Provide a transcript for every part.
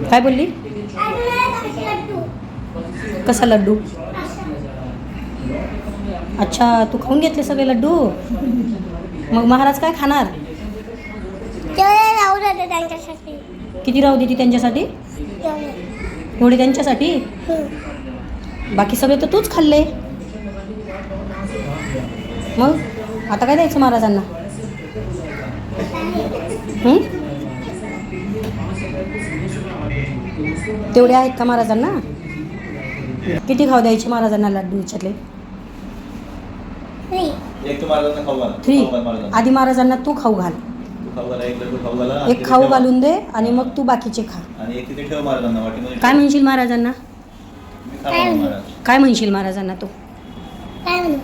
काय बोलली? कसा लड्डू? अच्छा, तू खाऊन घेतले सगळे लड्डू? मग महाराज काय खाणार? राहू दे त्यांच्यासाठी. किती राहू देती त्यांच्यासाठी? एवढे त्यांच्यासाठी? बाकी सगळे तर तूच खाल्ले. मग आता काय द्यायचं महाराजांना? तेवढे आहेत का महाराजांना? किती खाऊ द्यायचे महाराजांना लड्डू विचारले? 3. आधी महाराजांना तू खाऊ घाल. एक खाऊ घालून दे आणि मग तू बाकीचे खा. काय म्हणशील महाराजांना? काय म्हणशील महाराजांना तू?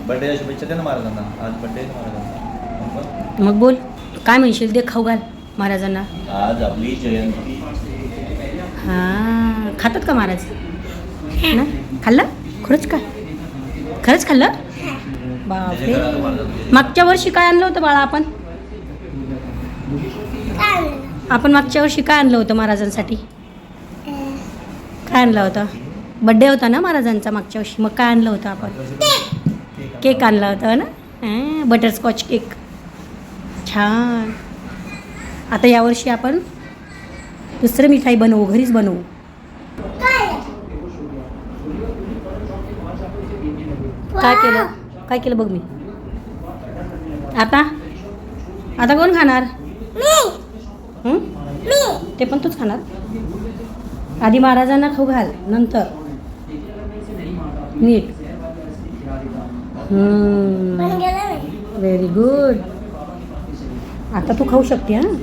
बर्थडे शुभेच्छा दे ना महाराजांना. आज बर्थडे आहे महाराजांचा. मग बोल, काय म्हणशील? दे खाऊ घाल महाराजांना. आज आपली जयंती. हां, खातात का महाराज? ना खाल्लं? खरंच का? खरंच खाल्लं? बापरे. मागच्या वर्षी काय आणलं होतं बाळा आपण? मागच्या वर्षी काय आणलं होतं महाराजांसाठी? काय आणलं होतं? बड्डे होता ना महाराजांचा मागच्या वर्षी. मग काय आणलं होतं आपण? केक आणला होता ना, बटरस्कॉच केक. छान. आता यावर्षी आपण दुसरं मिठाई बनवू, घरीच बनवू. काय केलं बघ मी. आता कोण खाणार? ते पण तूच खाणार. आधी महाराजांना खाऊ घाल, नंतर नीट. Very good. आता तू खाऊ शकते. हां,